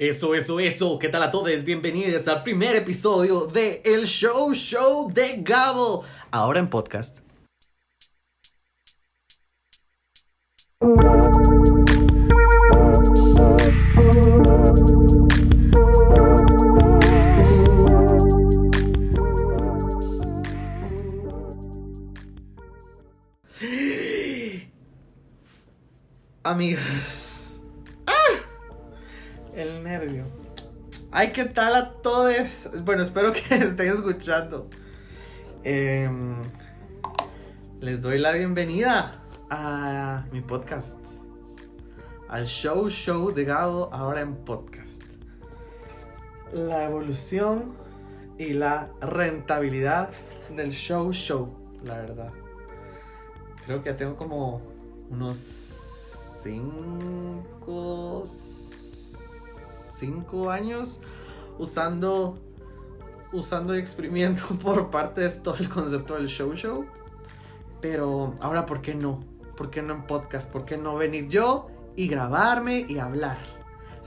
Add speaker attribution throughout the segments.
Speaker 1: Eso. ¿Qué tal a todos? Bienvenidos al primer episodio de El Show de Gabo. Ahora en podcast. Amigos. El nervio. Ay, ¿qué tal a todos? Bueno, espero que estén escuchando. Les doy la bienvenida a mi podcast. Al show de Gabo, ahora en podcast. La evolución y la rentabilidad del show, la verdad. Creo que ya tengo como unos 5 años usando y exprimiendo por parte de todo el concepto del show. Pero ahora, ¿por qué no? ¿Por qué no en podcast? ¿Por qué no venir yo y grabarme y hablar?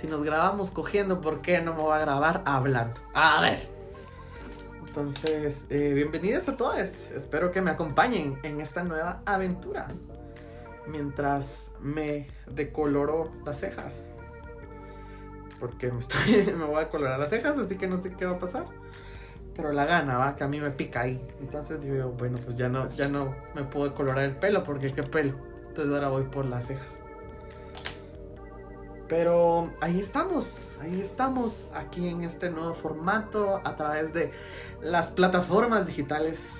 Speaker 1: Si nos grabamos cogiendo, ¿por qué no me voy a grabar hablando? A ver. Entonces, bienvenidos a todos. Espero que me acompañen en esta nueva aventura. Mientras me decoloro las cejas. Porque me voy a colorar las cejas, así que no sé qué va a pasar. Pero la gana, va, que a mí me pica ahí. Entonces digo, bueno, pues ya no me puedo colorar el pelo, porque qué pelo. Entonces ahora voy por las cejas. Pero ahí estamos, aquí en este nuevo formato, a través de las plataformas digitales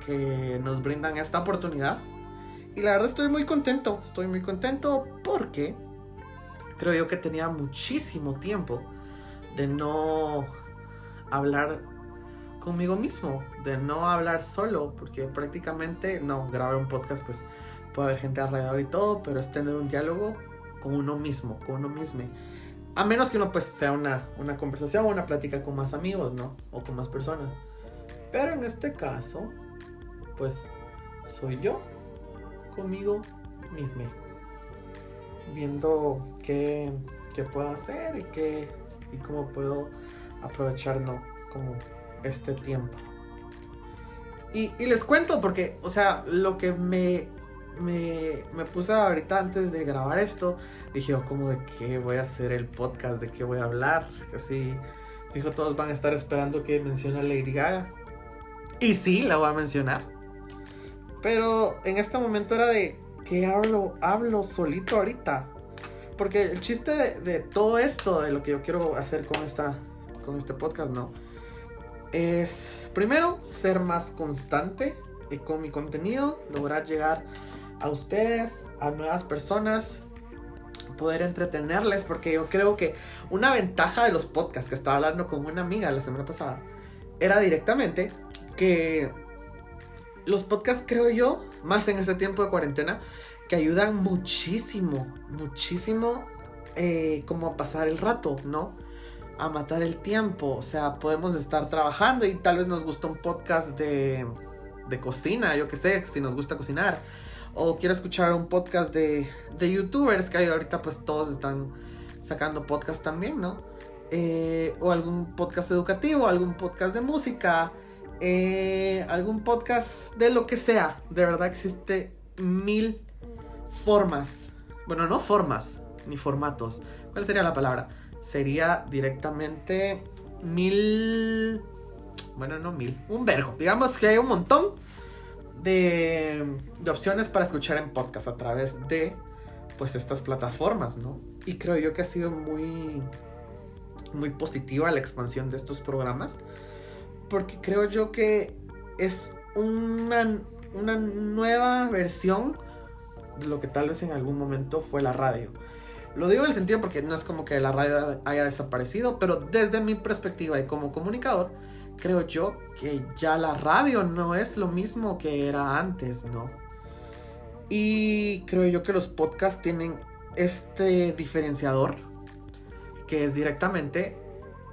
Speaker 1: que nos brindan esta oportunidad. Y la verdad estoy muy contento porque creo yo que tenía muchísimo tiempo de no hablar conmigo mismo, de no hablar solo, porque prácticamente, grabar un podcast pues puede haber gente alrededor y todo, pero es tener un diálogo con uno mismo, a menos que uno pues sea una conversación o una plática con más amigos, ¿no? O con más personas, pero en este caso pues soy yo conmigo mismo, viendo qué puedo hacer y cómo puedo aprovechar, ¿no? Como este tiempo. Y les cuento porque, o sea, lo que me puse ahorita antes de grabar esto, dije, como de qué voy a hacer el podcast, de qué voy a hablar, así, dijo, todos van a estar esperando que mencione a Lady Gaga. Y sí, la voy a mencionar. Pero en este momento era de que hablo solito ahorita. Porque el chiste de todo esto, de lo que yo quiero hacer con este podcast, ¿no? Es, primero, ser más constante con mi contenido, lograr llegar a ustedes, a nuevas personas, poder entretenerles, porque yo creo que una ventaja de los podcasts, que estaba hablando con una amiga la semana pasada, era directamente que los podcasts, creo yo, más en este tiempo de cuarentena, que ayudan muchísimo, como a pasar el rato, ¿no? A matar el tiempo. O sea, podemos estar trabajando y tal vez nos gusta un podcast de cocina, yo qué sé, si nos gusta cocinar. O quiero escuchar un podcast de youtubers, que ahorita pues todos están sacando podcast también, ¿no? O algún podcast educativo, algún podcast de música, algún podcast de lo que sea. De verdad existe 1000 formas. Bueno, no formas ni formatos. ¿Cuál sería la palabra? Sería directamente 1000. Bueno, no 1000. Un vergo. Digamos que hay un montón de opciones para escuchar en podcast a través de pues estas plataformas, ¿no? Y creo yo que ha sido muy positiva la expansión de estos programas, porque creo yo que es una nueva versión de lo que tal vez en algún momento fue la radio. Lo digo en el sentido porque no es como que la radio haya desaparecido, pero desde mi perspectiva y como comunicador, creo yo que ya la radio no es lo mismo que era antes, ¿no? Y creo yo que los podcasts tienen este diferenciador, que es directamente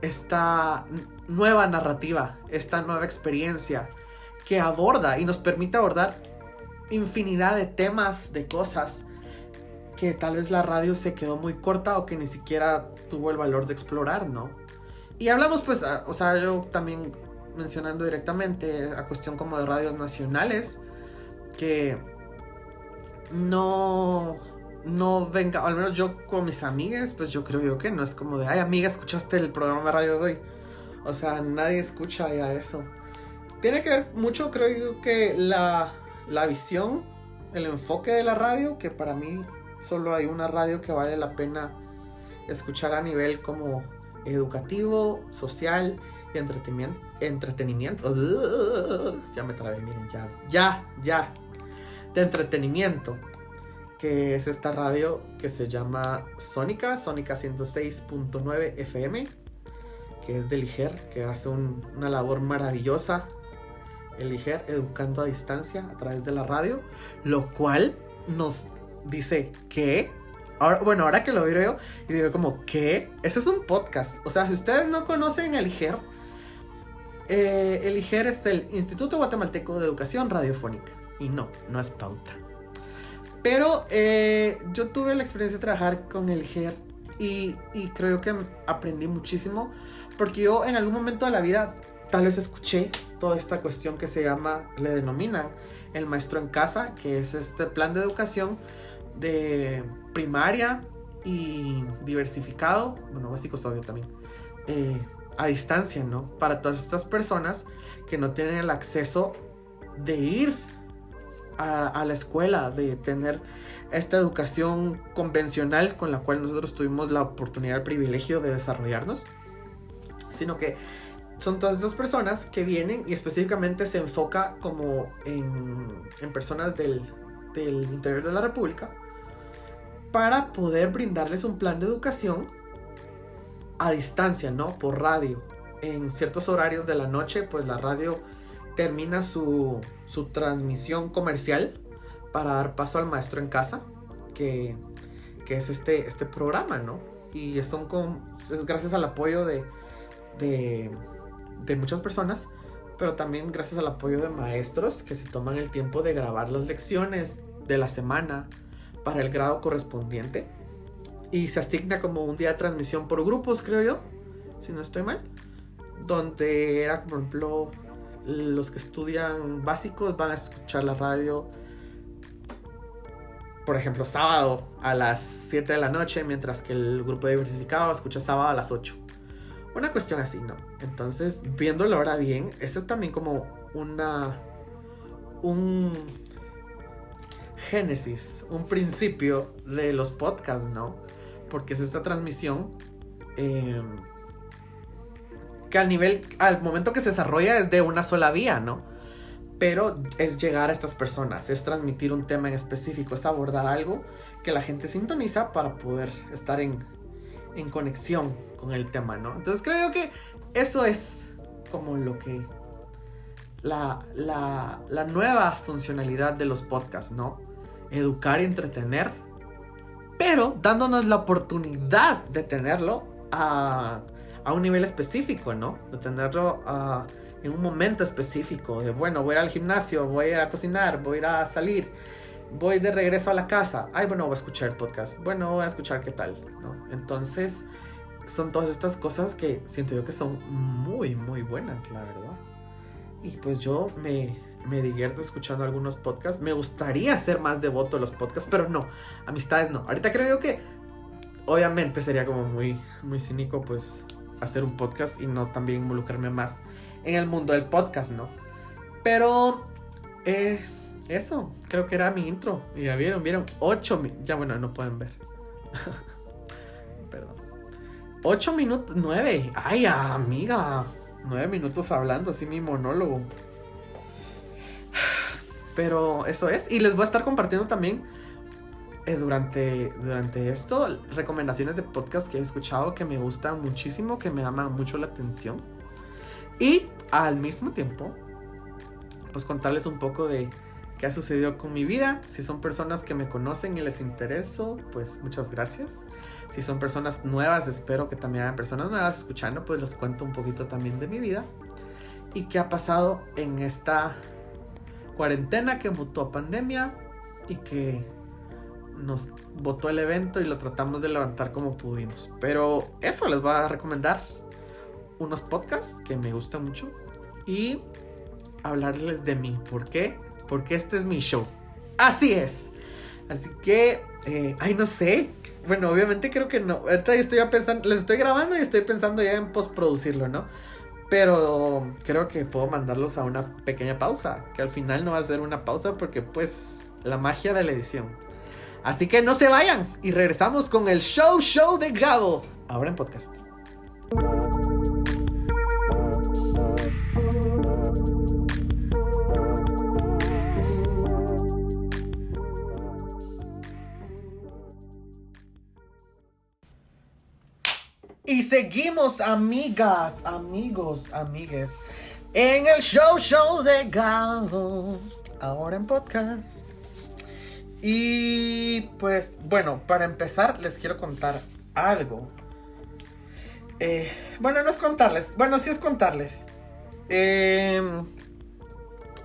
Speaker 1: esta nueva narrativa, esta nueva experiencia que aborda y nos permite abordar infinidad de temas, de cosas que tal vez la radio se quedó muy corta o que ni siquiera tuvo el valor de explorar, ¿no? Y hablamos pues, o sea, yo también mencionando directamente a cuestión como de radios nacionales, que no venga, al menos yo con mis amigas, pues yo creo yo que no es como de, ay amiga, ¿escuchaste el programa de radio de hoy? O sea, nadie escucha ya eso. Tiene que ver mucho, creo yo, que la visión, el enfoque de la radio, que para mí solo hay una radio que vale la pena escuchar a nivel como educativo, social y entretenimiento. Ya me trabé, miren, ya. De entretenimiento, que es esta radio que se llama Sónica 106.9 FM, que es de Liger, que hace una labor maravillosa, el Liger, educando a distancia a través de la radio, lo cual nos dice que, ahora que lo veo y digo como, ¿qué? Ese es un podcast. O sea, si ustedes no conocen el Liger es el Instituto Guatemalteco de Educación Radiofónica, y no es pauta. Pero yo tuve la experiencia de trabajar con el Liger y creo que aprendí muchísimo, porque yo en algún momento de la vida tal vez escuché toda esta cuestión que se llama, le denominan el maestro en casa, que es este plan de educación de primaria y diversificado, bueno, básicos todavía también, a distancia, ¿no? Para todas estas personas que no tienen el acceso de ir a la escuela, de tener esta educación convencional con la cual nosotros tuvimos la oportunidad, el privilegio de desarrollarnos, sino que son todas estas personas que vienen y específicamente se enfoca como en personas del interior de la República, para poder brindarles un plan de educación a distancia, ¿no? Por radio. En ciertos horarios de la noche, pues la radio termina su transmisión comercial para dar paso al maestro en casa, que es este programa, ¿no? Y es gracias al apoyo de muchas personas, pero también gracias al apoyo de maestros que se toman el tiempo de grabar las lecciones de la semana para el grado correspondiente, y se asigna como un día de transmisión por grupos, creo yo, si no estoy mal, donde era, por ejemplo, los que estudian básicos van a escuchar la radio, por ejemplo, sábado a las 7 de la noche, mientras que el grupo diversificado escucha sábado a las 8. Una cuestión así, ¿no? Entonces, viéndolo ahora bien, eso es también como un génesis, un principio de los podcasts, ¿no? Porque es esta transmisión que al momento que se desarrolla es de una sola vía, ¿no? Pero es llegar a estas personas, es transmitir un tema en específico, es abordar algo que la gente sintoniza para poder estar en conexión con el tema, ¿no? Entonces creo que eso es como lo que la nueva funcionalidad de los podcasts, ¿no? Educar y entretener, pero dándonos la oportunidad de tenerlo a un nivel específico, ¿no? De tenerlo en un momento específico, de bueno, voy a ir al gimnasio, voy a ir a cocinar, voy a ir a salir, voy de regreso a la casa, ay, bueno, voy a escuchar el podcast, bueno, voy a escuchar qué tal, ¿no? Entonces, son todas estas cosas que siento yo que son muy, muy buenas, la verdad. Y pues yo me divierto escuchando algunos podcasts. Me gustaría ser más devoto a los podcasts, pero no, amistades no. Ahorita creo yo que obviamente sería como muy, muy cínico pues hacer un podcast y no también involucrarme más en el mundo del podcast, ¿no? Pero eso, creo que era mi intro. Y ya vieron 8 ya bueno, no pueden ver. Perdón. 8 minutos, 9. Ay, amiga, 9 minutos hablando, así mi monólogo. Pero eso es. Y les voy a estar compartiendo también durante esto recomendaciones de podcast que he escuchado que me gustan muchísimo, que me llaman mucho la atención. Y al mismo tiempo, pues contarles un poco de qué ha sucedido con mi vida. Si son personas que me conocen y les intereso, pues muchas gracias. Si son personas nuevas, espero que también hayan personas nuevas escuchando, pues les cuento un poquito también de mi vida y qué ha pasado en esta cuarentena que mutó a pandemia y que nos botó el evento y lo tratamos de levantar como pudimos. Pero eso, les voy a recomendar unos podcasts que me gustan mucho y hablarles de mí. ¿Por qué? Porque este es mi show. Así es. Así que, no sé. Bueno, obviamente creo que no. Ahorita estoy pensando, les estoy grabando y estoy pensando ya en postproducirlo, ¿no? Pero creo que puedo mandarlos a una pequeña pausa, que al final no va a ser una pausa porque pues la magia de la edición. Así que no se vayan y regresamos con el show de Gabo, ahora en podcast. Y seguimos, amigas, amigos, amigues, en el show de Gabo, ahora en podcast. Y pues, bueno, para empezar les quiero contar algo. Bueno, no es contarles, bueno, sí es contarles.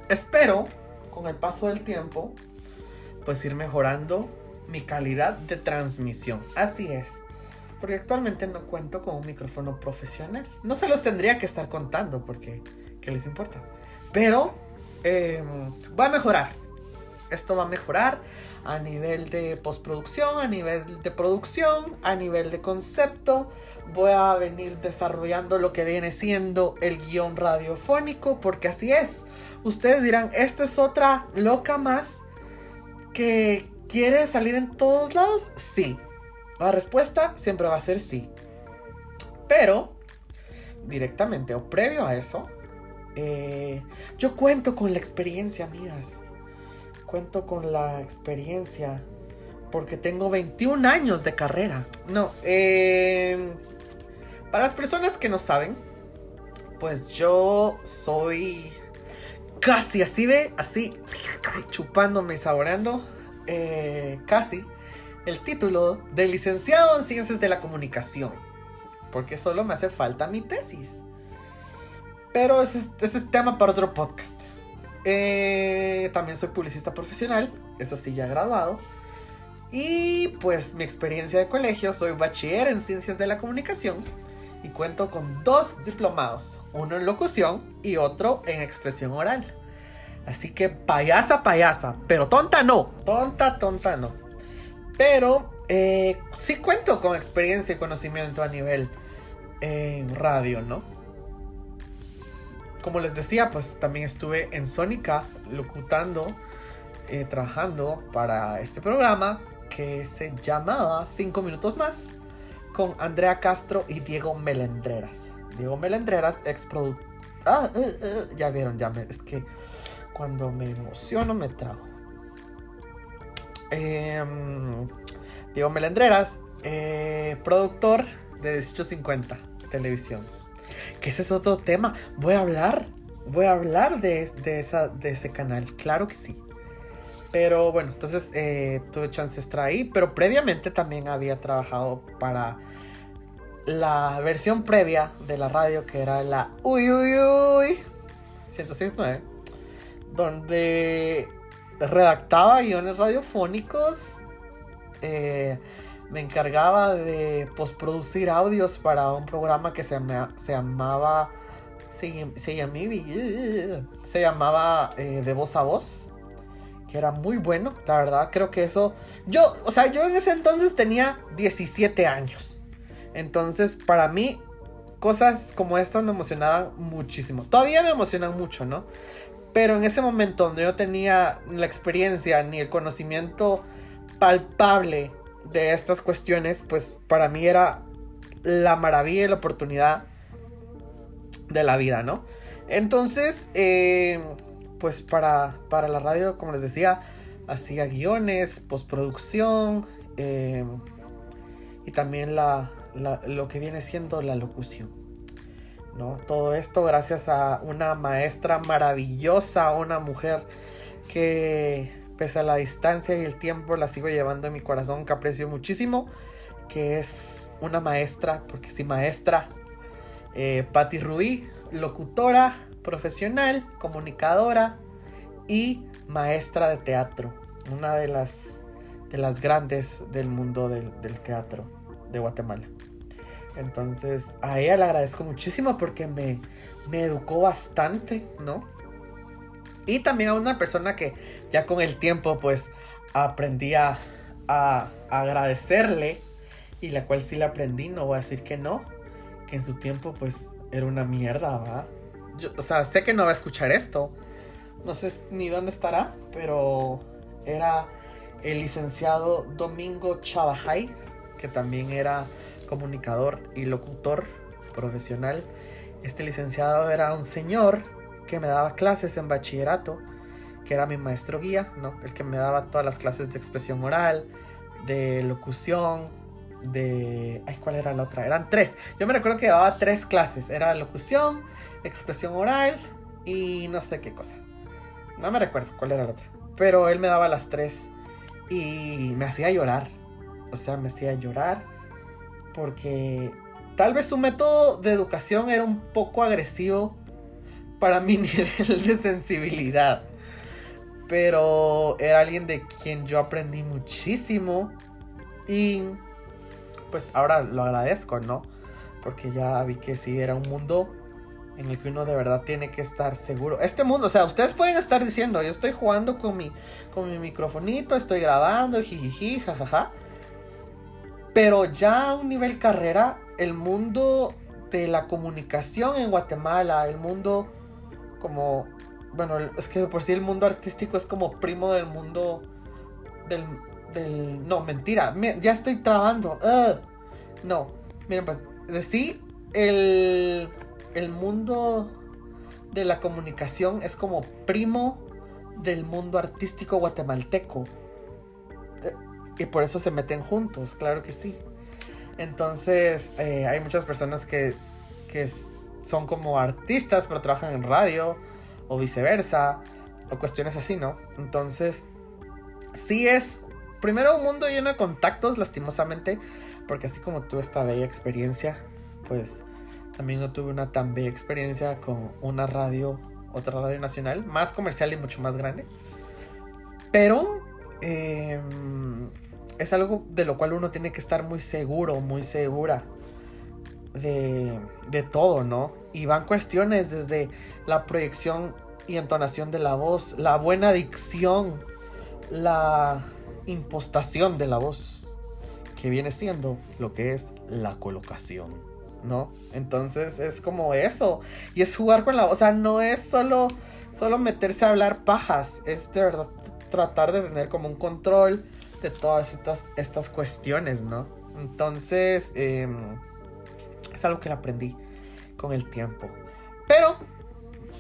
Speaker 1: Espero, con el paso del tiempo, pues ir mejorando mi calidad de transmisión. Así es. Porque actualmente no cuento con un micrófono profesional. No se los tendría que estar contando porque ¿qué les importa? Pero va a mejorar. Esto va a mejorar a nivel de postproducción, a nivel de producción, a nivel de concepto. Voy a venir desarrollando lo que viene siendo el guión radiofónico, porque así es. Ustedes dirán, esta es otra loca más que quiere salir en todos lados. Sí. La respuesta siempre va a ser sí. Pero, directamente o previo a eso, yo cuento con la experiencia, amigas. Cuento con la experiencia porque tengo 21 años de carrera. No, para las personas que no saben, pues yo soy casi así, así, chupándome y saboreando, casi el título de licenciado en Ciencias de la Comunicación, porque solo me hace falta mi tesis. Pero ese es tema para otro podcast. También soy publicista profesional, eso sí, ya graduado. Y pues mi experiencia de colegio, soy bachiller en Ciencias de la Comunicación y cuento con 2 diplomados, uno en locución y otro en expresión oral. Así que payasa, pero tonta no, tonta no. Pero sí cuento con experiencia y conocimiento a nivel radio, ¿no? Como les decía, pues también estuve en Sónica locutando, trabajando para este programa que se llamaba 5 minutos más, con Andrea Castro y Diego Melendreras. Diego Melendreras, exproductor. Ya vieron, es que cuando me emociono me trago. Diego Melendreras, productor de 1850 Televisión. Que ese es otro tema. Voy a hablar de ese canal, claro que sí. Pero bueno, entonces tuve chance de estar ahí. Pero previamente también había trabajado para la versión previa de la radio, que era la 106.9, donde redactaba guiones radiofónicos. Me encargaba de postproducir audios para un programa que se llamaba De Voz a Voz, que era muy bueno, la verdad. Creo que eso, yo en ese entonces tenía 17 años, entonces para mí cosas como estas me emocionaban muchísimo. Todavía me emocionan mucho, ¿no? Pero en ese momento donde yo tenía la experiencia ni el conocimiento palpable de estas cuestiones, pues para mí era la maravilla y la oportunidad de la vida, ¿no? Entonces, pues para la radio, como les decía, hacía guiones, postproducción, y también lo que viene siendo la locución, ¿no? Todo esto gracias a una maestra maravillosa, una mujer que pese a la distancia y el tiempo la sigo llevando en mi corazón, que aprecio muchísimo, que es una maestra, porque sí, maestra, Patti Rubí, locutora profesional, comunicadora y maestra de teatro, una de las las grandes del mundo del teatro de Guatemala. Entonces a ella le agradezco muchísimo porque me educó bastante, ¿no? Y también a una persona que ya con el tiempo pues aprendí a agradecerle, y la cual sí le aprendí, no voy a decir que no, que en su tiempo pues era una mierda, ¿verdad? O sea, sé que no va a escuchar esto, no sé ni dónde estará, pero era el licenciado Domingo Chavajay, que también era comunicador y locutor profesional. Este licenciado era un señor que me daba clases en bachillerato, que era mi maestro guía, ¿no? El que me daba todas las clases de expresión oral, de locución, de... Ay, ¿cuál era la otra? Eran 3. Yo me recuerdo que daba 3 clases. Era locución, expresión oral y no sé qué cosa. No me recuerdo cuál era la otra. Pero él me daba las 3 y me hacía llorar. O sea, me hacía llorar porque tal vez su método de educación era un poco agresivo para mi nivel de sensibilidad. Pero era alguien de quien yo aprendí muchísimo. Y pues ahora lo agradezco, ¿no? Porque ya vi que sí, era un mundo en el que uno de verdad tiene que estar seguro. Este mundo, o sea, ustedes pueden estar diciendo, yo estoy jugando con mi microfonito, estoy grabando, jijiji, jajaja. Pero ya a un nivel carrera, el mundo de la comunicación en Guatemala, el mundo como... Bueno, es que de por sí el mundo artístico es como primo del mundo del no, mentira, ya estoy trabando. No, miren, pues, de sí, el mundo de la comunicación es como primo del mundo artístico guatemalteco. Y por eso se meten juntos, claro que sí. Entonces, hay muchas personas que son como artistas, pero trabajan en radio, o viceversa, o cuestiones así, ¿no? Entonces, sí es primero un mundo lleno de contactos, lastimosamente, porque así como tuve esta bella experiencia, pues también no tuve una tan bella experiencia con una radio, otra radio nacional, más comercial y mucho más grande. Pero es algo de lo cual uno tiene que estar muy seguro, muy segura de todo, ¿no? Y van cuestiones desde la proyección y entonación de la voz, la buena dicción, la impostación de la voz, que viene siendo lo que es la colocación, ¿no? Entonces es como eso, y es jugar con la voz, o sea, no es solo meterse a hablar pajas, es de verdad tratar de tener como un control de todas estas cuestiones, ¿no? Entonces es algo que lo aprendí con el tiempo. Pero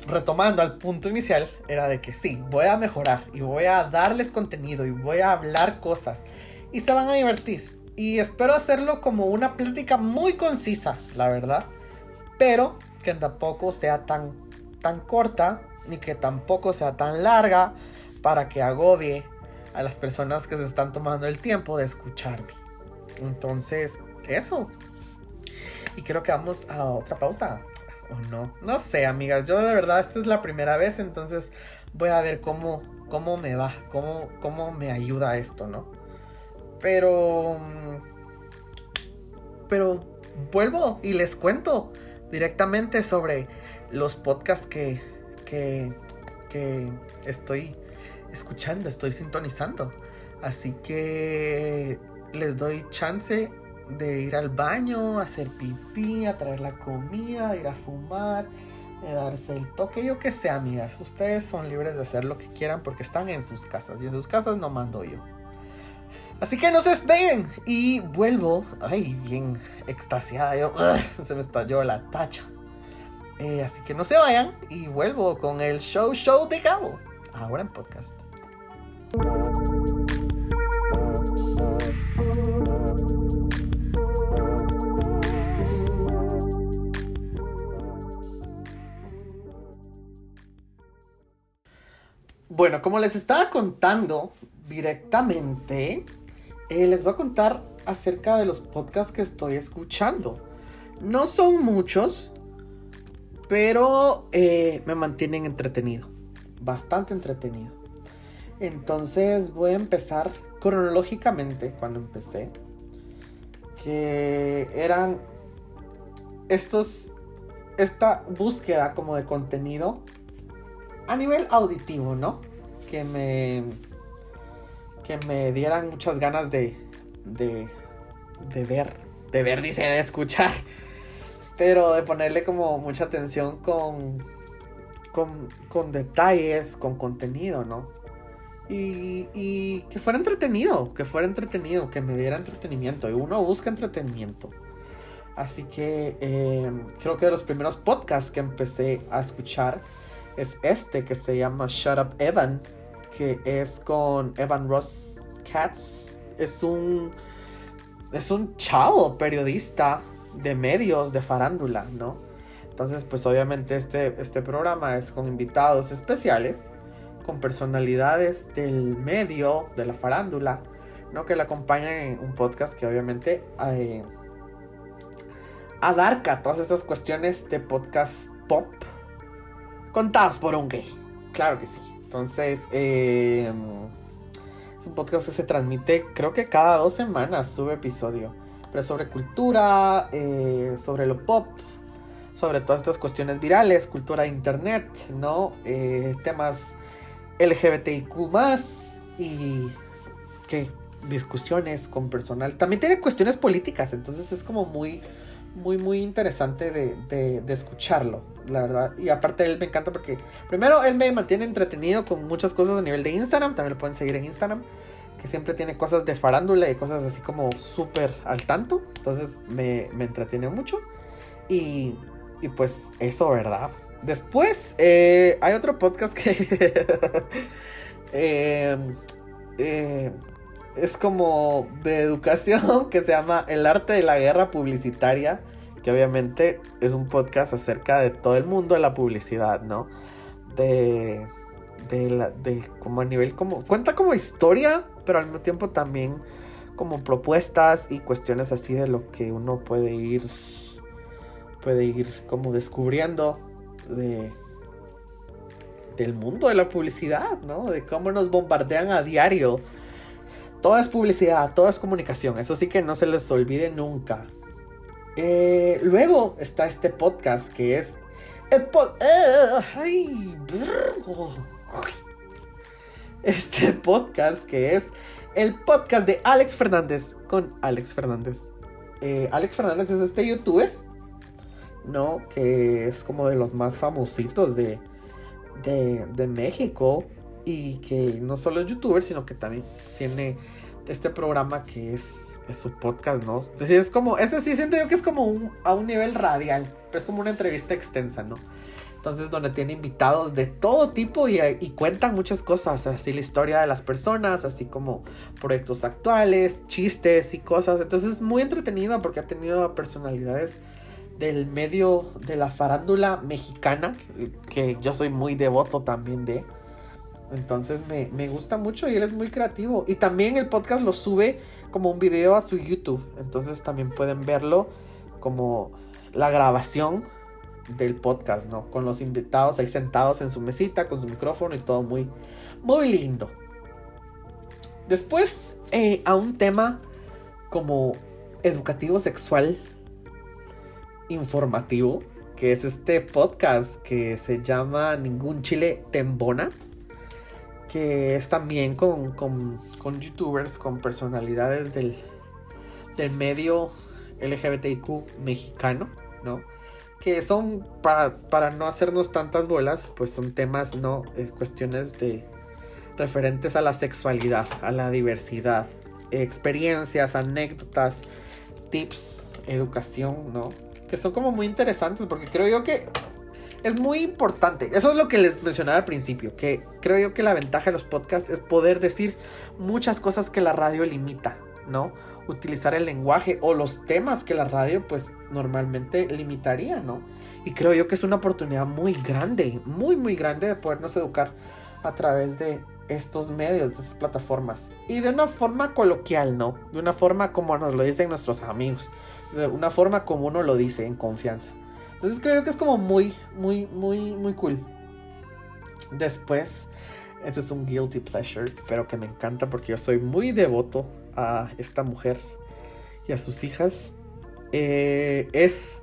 Speaker 1: retomando al punto inicial, era de que sí, voy a mejorar y voy a darles contenido y voy a hablar cosas y se van a divertir. Y espero hacerlo como una plática muy concisa, la verdad, pero que tampoco sea tan corta ni que tampoco sea tan larga para que agobie a las personas que se están tomando el tiempo de escucharme. Entonces, eso. Y creo que vamos a otra pausa. ¿O no? No sé, amigas. Yo de verdad, esta es la primera vez. Entonces voy a ver cómo me va. Cómo me ayuda esto, ¿no? Pero vuelvo y les cuento directamente sobre los podcasts que estoy escuchando, estoy sintonizando. Así que les doy chance de ir al baño, hacer pipí, a traer la comida, ir a fumar, de darse el toque, yo qué sé, amigas. Ustedes son libres de hacer lo que quieran porque están en sus casas y en sus casas no mando yo. Así que no se despeguen y vuelvo, ay, bien extasiada, se me estalló la tacha. Así que no se vayan y vuelvo con el show de Gabo, ahora en podcast. Bueno, como les estaba contando directamente, les voy a contar acerca de los podcasts que estoy escuchando. No son muchos, pero me mantienen entretenido, bastante entretenido. Entonces voy a empezar cronológicamente cuando empecé. Que eran esta búsqueda como de contenido a nivel auditivo, ¿no? Que me dieran muchas ganas de ver, dice, de escuchar, pero de ponerle como mucha atención con detalles, con contenido, ¿no? Y que fuera entretenido, que me diera entretenimiento. Y uno busca entretenimiento. Así que creo que de los primeros podcasts que empecé a escuchar es este que se llama Shut Up Evan, que es con Evan Ross Katz. Es un chavo periodista de medios, de farándula, ¿no? Entonces, pues obviamente este programa es con invitados especiales, con personalidades del medio, de la farándula, ¿no? Que le acompañan en un podcast que obviamente abarca todas estas cuestiones de podcast pop contados por un gay. Claro que sí. Entonces, es un podcast que se transmite, creo que cada 2 semanas sube episodio. Pero sobre cultura, sobre lo pop, sobre todas estas cuestiones virales, cultura de internet, ¿no? Temas LGBTIQ+, y que discusiones con personal. También tiene cuestiones políticas, entonces es como muy interesante de escucharlo, la verdad. Y aparte él me encanta porque primero él me mantiene entretenido con muchas cosas a nivel de Instagram. También lo pueden seguir en Instagram, que siempre tiene cosas de farándula y cosas así como súper al tanto. Entonces me entretiene mucho. Y pues eso, ¿verdad? Después hay otro podcast que es como de educación, que se llama El Arte de la Guerra Publicitaria, que obviamente es un podcast acerca de todo el mundo de la publicidad, ¿no? De como a nivel, como cuenta como historia, pero al mismo tiempo también como propuestas y cuestiones así de lo que uno puede ir como descubriendo del mundo de la publicidad, ¿no? De cómo nos bombardean a diario. Todo es publicidad, todo es comunicación. Eso sí que no se les olvide nunca. Luego está este podcast que es este podcast que es el podcast de Alex Fernández con Alex Fernández. Alex Fernández es este youtuber, ¿no? Que es como de los más famositos de México. Y que no solo es youtuber, sino que también tiene este programa que es su podcast, ¿no? Es decir, es como, sí siento yo que es como a un nivel radial, pero es como una entrevista extensa, ¿no? Entonces, donde tiene invitados de todo tipo y cuentan muchas cosas, así la historia de las personas, así como proyectos actuales, chistes y cosas. Entonces, es muy entretenido porque ha tenido a personalidades del medio de la farándula mexicana, que yo soy muy devoto también de. Entonces me gusta mucho y él es muy creativo. Y también el podcast lo sube como un video a su YouTube. Entonces también pueden verlo como la grabación del podcast, ¿no? Con los invitados ahí sentados en su mesita, con su micrófono y todo muy lindo. Después a un tema como educativo sexual informativo, que es este podcast que se llama Ningún Chile Te Embona, que es también con youtubers, con personalidades del medio LGBTIQ mexicano, ¿no? Que son, para no hacernos tantas bolas, pues son temas, ¿no? Cuestiones referentes a la sexualidad, a la diversidad, experiencias, anécdotas, tips, educación, ¿no? Que son como muy interesantes, porque creo yo que es muy importante. Eso es lo que les mencionaba al principio, que creo yo que la ventaja de los podcasts es poder decir muchas cosas que la radio limita, ¿no? Utilizar el lenguaje o los temas que la radio pues normalmente limitaría, ¿no? Y creo yo que es una oportunidad muy grande, muy grande, de podernos educar a través de estos medios, de estas plataformas. Y de una forma coloquial, ¿no? De una forma como nos lo dicen nuestros amigos. De una forma como uno lo dice en confianza. Entonces creo que es como muy cool. Después Este es un guilty pleasure, pero que me encanta porque yo soy muy devoto a esta mujer y a sus hijas. Es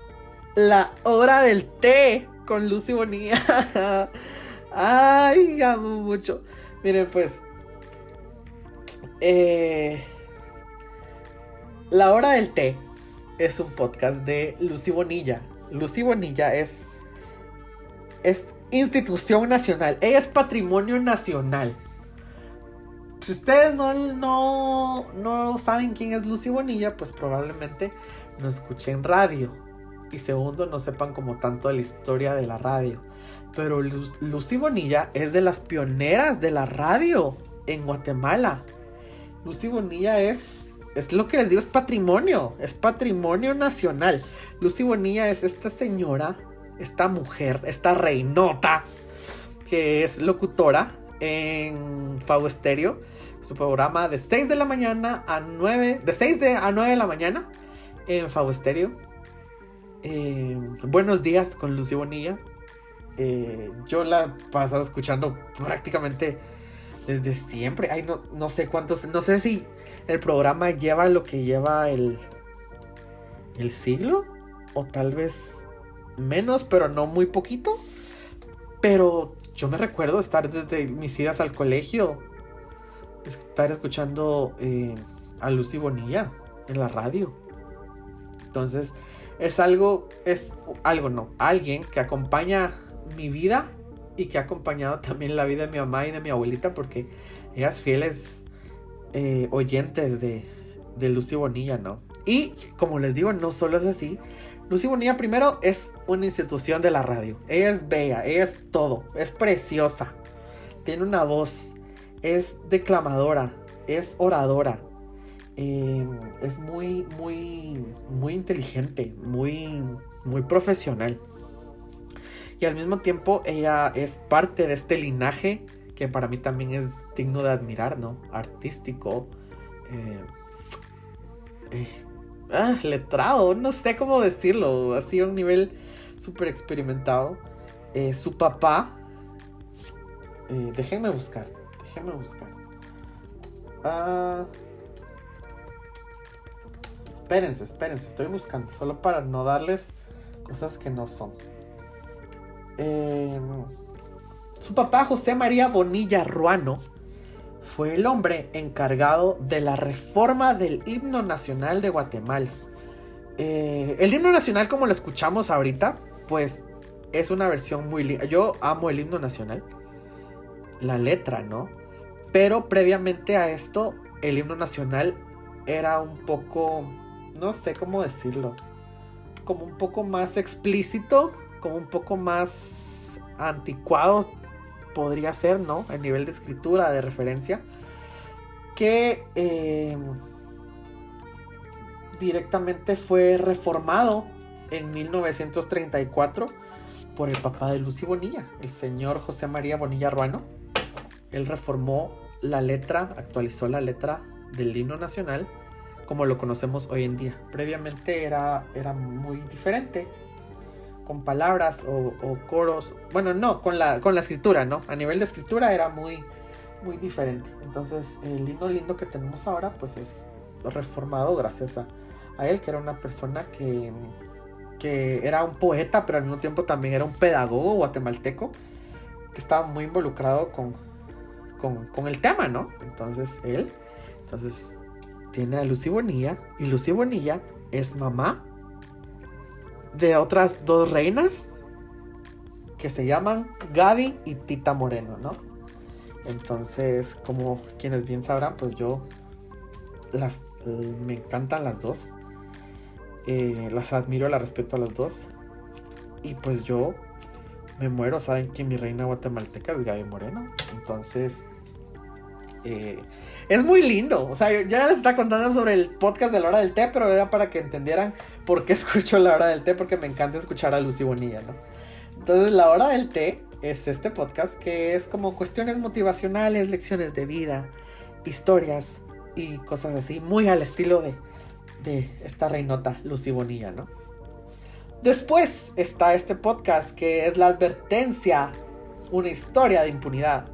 Speaker 1: La Hora del Té con Lucy Bonilla. Ay, amo mucho. Miren, pues, La Hora del Té es un podcast de Lucy Bonilla. Lucy Bonilla es institución nacional. Ella es patrimonio nacional. Si ustedes no saben quién es Lucy Bonilla, pues probablemente no escuchen radio. Y segundo, no sepan como tanto de la historia de la radio. Pero Lucy Bonilla es de las pioneras de la radio en Guatemala. Lucy Bonilla es lo que les digo, es patrimonio nacional. Lucy Bonilla es esta señora, esta mujer, esta reinota, que es locutora en Favo Estéreo. Su programa de 6 de la mañana a 9, de 6 a 9 de la mañana en Favo Estéreo. Buenos días con Lucy Bonilla. Yo la he pasado escuchando prácticamente desde siempre. Ay, no sé cuántos, no sé si el programa lleva lo que lleva el siglo, o tal vez menos, pero no muy poquito. Pero yo me recuerdo estar desde mis idas al colegio, estar escuchando a Lucy Bonilla en la radio. Entonces alguien que acompaña mi vida y que ha acompañado también la vida de mi mamá y de mi abuelita, porque ellas fieles oyentes de Lucy Bonilla, ¿no? Y como les digo, no solo es así. Lucy Bonilla primero es una institución de la radio. Ella es bella, ella es todo, es preciosa, tiene una voz, es declamadora, es oradora, es muy inteligente, muy profesional. Y al mismo tiempo ella es parte de este linaje que para mí también es digno de admirar, ¿no? Artístico, letrado, no sé cómo decirlo, así a un nivel súper experimentado. Su papá, déjenme buscar. Espérense, estoy buscando, solo para no darles cosas que no son. Su papá, José María Bonilla Ruano, fue el hombre encargado de la reforma del himno nacional de Guatemala. El himno nacional, como lo escuchamos ahorita, pues es una versión muy linda. Yo amo el himno nacional, la letra, ¿no? Pero previamente a esto, el himno nacional era un poco, no sé cómo decirlo, como un poco más explícito, como un poco más anticuado podría ser, ¿no? El nivel de escritura, de referencia, que directamente fue reformado en 1934 por el papá de Lucy Bonilla, el señor José María Bonilla Ruano. Él reformó la letra, actualizó la letra del himno nacional como lo conocemos hoy en día. Previamente era muy diferente, con palabras o coros. Bueno, no, con la escritura, ¿no? A nivel de escritura era muy diferente. Entonces, el himno lindo que tenemos ahora, pues es reformado gracias a él, que era una persona que era un poeta, pero al mismo tiempo también era un pedagogo guatemalteco, que estaba muy involucrado con el tema, ¿no? Entonces, tiene a Lucy Bonilla, y Lucy Bonilla es mamá de otras dos reinas que se llaman Gaby y Tita Moreno, ¿no? Entonces, como quienes bien sabrán, pues yo me encantan las dos, las admiro, las respeto a las dos, y pues yo me muero. Saben que mi reina guatemalteca es Gaby Moreno. Entonces es muy lindo. O sea, yo ya les estaba contando sobre el podcast de La Hora del Té, pero era para que entendieran por qué escucho La Hora del Té, porque me encanta escuchar a Lucy Bonilla, ¿no? Entonces, La Hora del Té es este podcast que es como cuestiones motivacionales, lecciones de vida, historias y cosas así, muy al estilo de esta reinota Lucy Bonilla, ¿no? Después está este podcast que es La Advertencia, una historia de impunidad,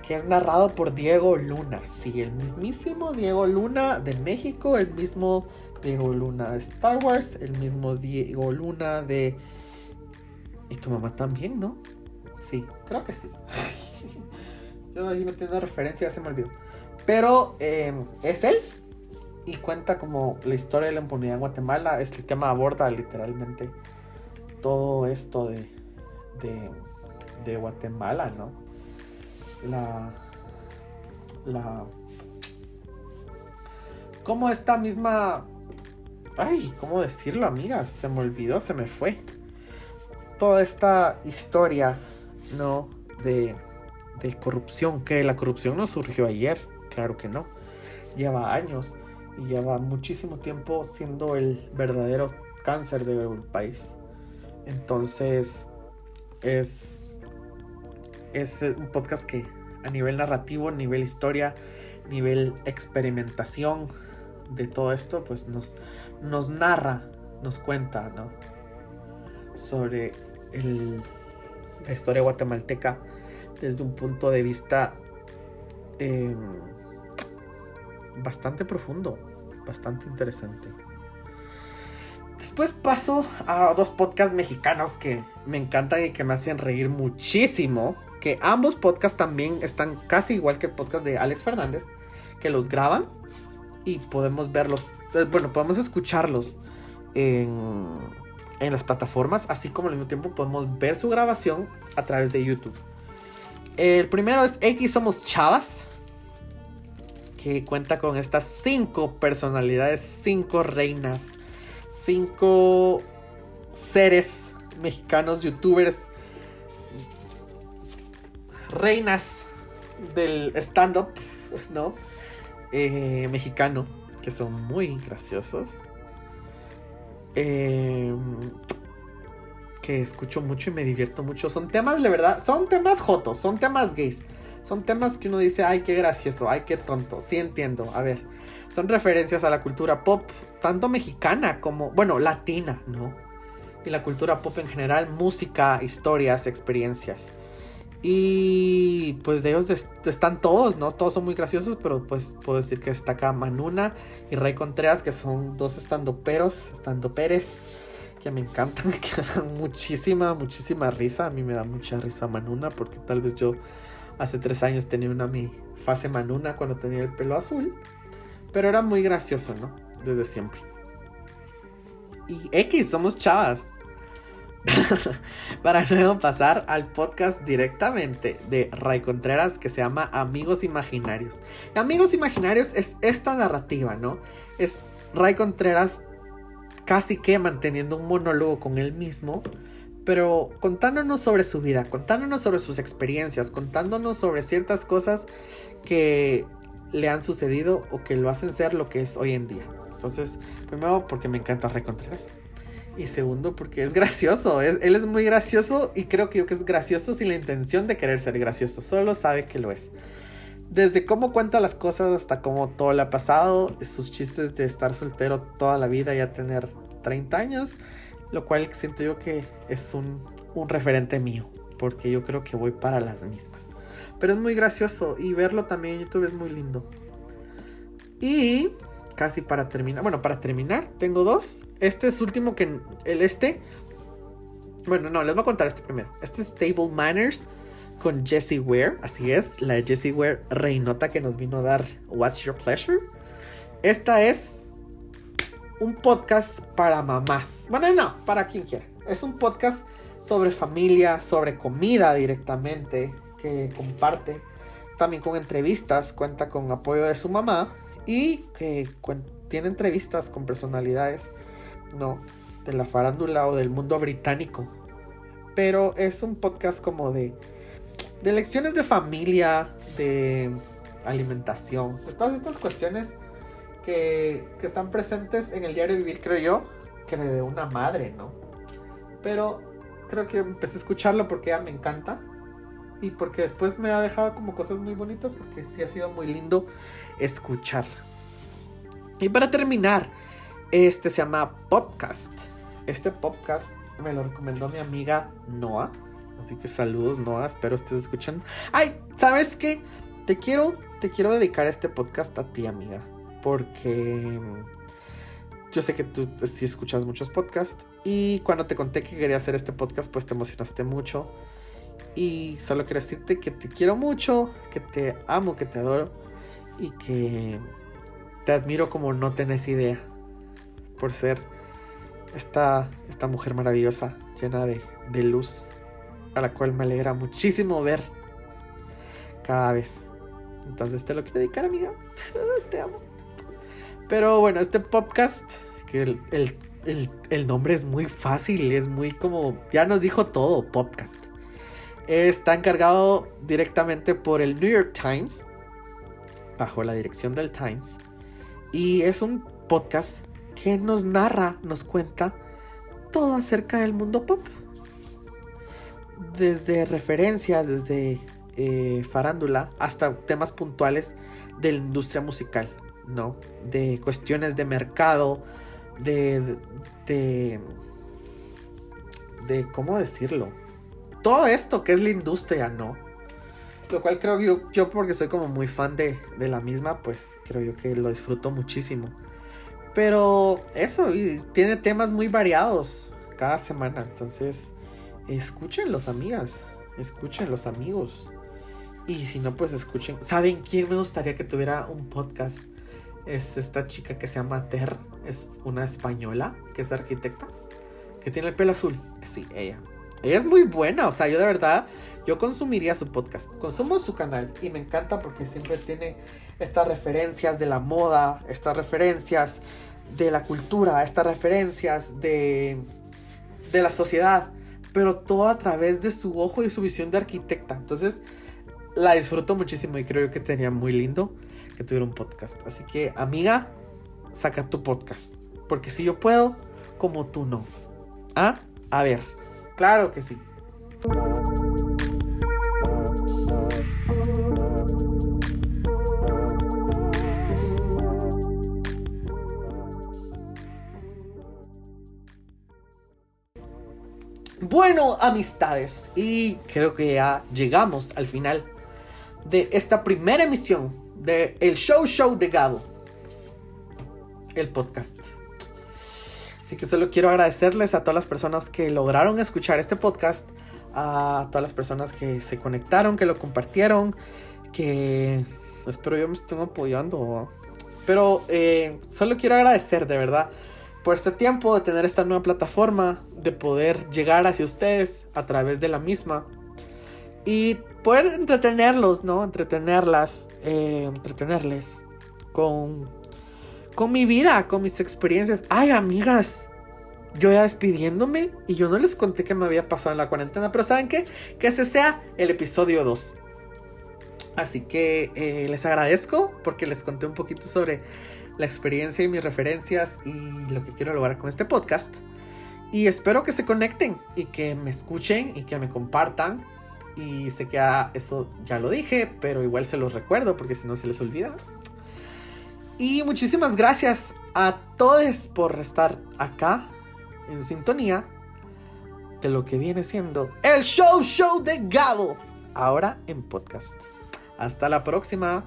Speaker 1: que es narrado por Diego Luna. Sí, el mismísimo Diego Luna de México, el mismo Diego Luna de Star Wars, el mismo Diego Luna de... Y tu mamá también, ¿no? Sí, creo que sí. Yo ahí metiendo referencias, se me olvidó. Pero es él. Y cuenta como la historia de la impunidad en Guatemala. Este tema aborda literalmente todo esto de Guatemala, ¿no? Como esta misma... Ay, ¿cómo decirlo, amigas? Se me olvidó, se me fue. Toda esta historia, ¿no? De corrupción, que la corrupción no surgió ayer, claro que no. Lleva años y lleva muchísimo tiempo siendo el verdadero cáncer del país. Entonces, es un podcast que a nivel narrativo, nivel historia, nivel experimentación de todo esto, pues nos narra, nos cuenta, ¿no? Sobre la historia guatemalteca desde un punto de vista bastante profundo, bastante interesante. Después paso a dos podcasts mexicanos que me encantan y que me hacen reír muchísimo, que ambos podcasts también están casi igual que el podcast de Alex Fernández, que los graban y podemos verlos, podemos escucharlos en las plataformas, así como al mismo tiempo podemos ver su grabación a través de YouTube. El primero es X Somos Chavas, que cuenta con estas 5 personalidades, 5 reinas, 5 seres mexicanos, youtubers, reinas del stand-up, ¿no? Mexicano, que son muy graciosos. Que escucho mucho y me divierto mucho. Son temas, de verdad, son temas jotos, son temas gays. Son temas que uno dice, ay, qué gracioso, ay, qué tonto. Sí entiendo, a ver. Son referencias a la cultura pop, tanto mexicana como, bueno, latina, ¿no? Y la cultura pop en general, música, historias, experiencias. Y pues de ellos están todos, ¿no? Todos son muy graciosos, pero pues puedo decir que destaca Manuna y Ray Contreras, que son dos estandoperes, que me encantan, que dan muchísima risa. A mí me da mucha risa Manuna, porque tal vez yo hace 3 años tenía mi fase Manuna cuando tenía el pelo azul. Pero era muy gracioso, ¿no? Desde siempre. Y X, somos chavas. Para luego pasar al podcast directamente de Ray Contreras, que se llama Amigos Imaginarios. Y Amigos Imaginarios es esta narrativa, ¿no? Es Ray Contreras casi que manteniendo un monólogo con él mismo, pero contándonos sobre su vida, contándonos sobre sus experiencias, contándonos sobre ciertas cosas que le han sucedido o que lo hacen ser lo que es hoy en día. Entonces, primero porque me encanta Ray Contreras. Y segundo, porque es gracioso. Él es muy gracioso y creo que es gracioso sin la intención de querer ser gracioso. Solo sabe que lo es. Desde cómo cuenta las cosas hasta cómo todo le ha pasado. Sus chistes de estar soltero toda la vida y ya tener 30 años. Lo cual siento yo que es un referente mío. Porque yo creo que voy para las mismas. Pero es muy gracioso. Y verlo también en YouTube es muy lindo. Y casi para terminar. Bueno, para terminar tengo 2. Este es último que bueno, no, les voy a contar este primero. Este es Table Manners con Jessie Ware. Así es, la de Jessie Ware, reinota que nos vino a dar What's Your Pleasure. Esta es un podcast para mamás. Bueno, no, para quien quiera. Es un podcast sobre familia, sobre comida directamente, que comparte. También con entrevistas, cuenta con apoyo de su mamá. Y que tiene entrevistas con personalidades, ¿no? De la farándula o del mundo británico. Pero es un podcast como de lecciones de familia, de alimentación, de todas estas cuestiones que están presentes en el diario vivir, creo yo, que de una madre, ¿no? Pero creo que empecé a escucharlo porque ya me encanta. Y porque después me ha dejado como cosas muy bonitas, porque sí ha sido muy lindo escucharla. Y para terminar, se llama Podcast. Este podcast me lo recomendó mi amiga Noah. Así que saludos, Noah, espero estés escuchando. Ay, ¿sabes qué? Te quiero dedicar este podcast a ti, amiga, porque yo sé que tú sí escuchas muchos podcasts y cuando te conté que quería hacer este podcast, pues te emocionaste mucho. Y solo quiero decirte que te quiero mucho, que te amo, que te adoro y que te admiro como no tenés idea por ser esta mujer maravillosa, llena de luz, a la cual me alegra muchísimo ver cada vez. Entonces te lo quiero dedicar, amiga. Te amo. Pero bueno, este podcast, que el nombre es muy fácil, es muy como, ya nos dijo todo, podcast. Está encargado directamente por el New York Times, bajo la dirección del Times. Y es un podcast que nos narra, nos cuenta todo acerca del mundo pop. Desde referencias, desde farándula, hasta temas puntuales de la industria musical, ¿no? De cuestiones de mercado, de ¿cómo decirlo? Todo esto que es la industria, ¿no? Lo cual creo yo porque soy como muy fan de la misma, pues creo yo que lo disfruto muchísimo. Pero eso, y tiene temas muy variados cada semana. Entonces, escúchenlos, amigas. Escúchenlos, amigos. Y si no, pues escuchen. ¿Saben quién me gustaría que tuviera un podcast? Es esta chica que se llama Ter. Es una española que es arquitecta, que tiene el pelo azul. Sí, ella. Ella es muy buena. O sea, yo de verdad, yo consumiría su podcast. Consumo su canal y me encanta porque siempre tiene estas referencias de la moda, estas referencias de la cultura, estas referencias de la sociedad, pero todo a través de su ojo y su visión de arquitecta. Entonces la disfruto muchísimo y creo que sería muy lindo que tuviera un podcast. Así que, amiga, saca tu podcast, porque si yo puedo, como tú no. ¿Ah? A ver, claro que sí. Bueno, amistades, y creo que ya llegamos al final de esta primera emisión de El Show de Gabo, el podcast. Así que solo quiero agradecerles a todas las personas que lograron escuchar este podcast, a todas las personas que se conectaron, que lo compartieron, que espero yo me estén apoyando, ¿no? Pero solo quiero agradecer de verdad por este tiempo de tener esta nueva plataforma, de poder llegar hacia ustedes a través de la misma y poder entretenerlos, ¿no? Entretenerles con mi vida, con mis experiencias. Ay, amigas, yo ya despidiéndome y yo no les conté qué me había pasado en la cuarentena, pero ¿saben qué? Que ese sea el episodio 2. Así que les agradezco porque les conté un poquito sobre la experiencia y mis referencias y lo que quiero lograr con este podcast. Y espero que se conecten y que me escuchen y que me compartan. Y sé que eso ya lo dije, pero igual se los recuerdo porque si no se les olvida. Y muchísimas gracias a todos por estar acá en sintonía de lo que viene siendo el Show de Gabo, ahora en podcast. Hasta la próxima.